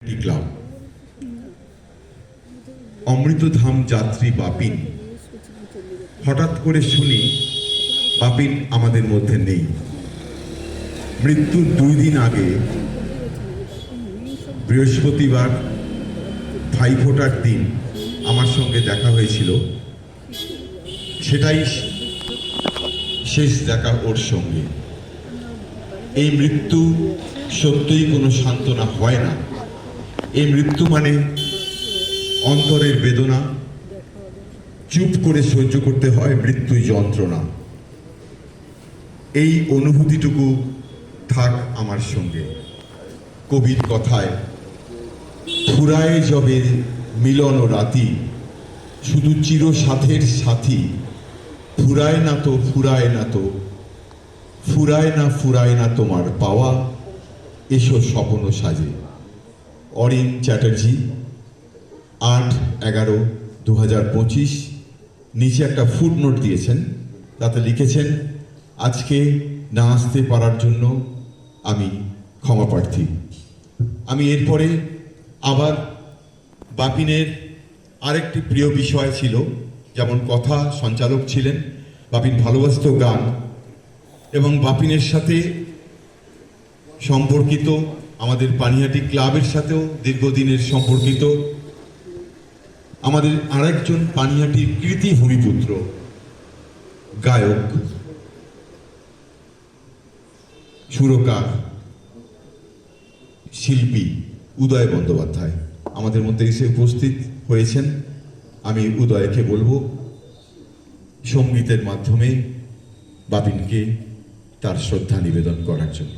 Club অমৃতধাম যাত্রী বাপিন। হঠাৎ করে শুনি বাপিন আমাদের মধ্যে নেই। মৃত্যুর 2 দিন আগে বৃহস্পতিবার ভাইফোঁটার দিন আমার সঙ্গে দেখা হয়েছিল। সেটাই শেষ দেখা ওর সঙ্গে। এই মৃত্যু সত্যিই কোনো সান্ত্বনা হয় না। এই মৃত্যু মানে অন্তরের বেদনা, চুপ করে সহ্য করতে হয় মৃত্যু যন্ত্রণা। এই অনুভূতিটুকু থাক আমার সঙ্গে। কবির কথায়, ফুরায় যবে মিলন রাতি, শুধু চির সাথের সাথী, ফুরায় না তো ফুরায় না তো, ফুরায় না তোমার পাওয়া, এসো স্বপ্ন সাজে। অরিন চ্যাটার্জি, 8/11/2025। নিচে একটা ফুটনোট দিয়েছেন, তাতে লিখেছেন, আজকে না আসতে পারার জন্য আমি ক্ষমা প্রার্থী। আমি এরপরে আবার বাপিনের আরেকটি প্রিয় বিষয় ছিল, যেমন কথা সঞ্চালক ছিলেন, বাপিন ভালোবাসত গান, এবং বাপিনের সাথে সম্পর্কিত আমাদের পানিহাটি ক্লাবের সাথেও দীর্ঘদিনের সম্পর্কিত আমাদের আরেকজন পানিহাটির কৃতি ভূমিপুত্র গায়ক, সুরকার, শিল্পী উদয় বন্দ্যোপাধ্যায় আমাদের মধ্যে এসে উপস্থিত হয়েছেন। আমি উদয়কে বলবো সঙ্গীতের মাধ্যমে বাপিনকে তার শ্রদ্ধা নিবেদন করার জন্য।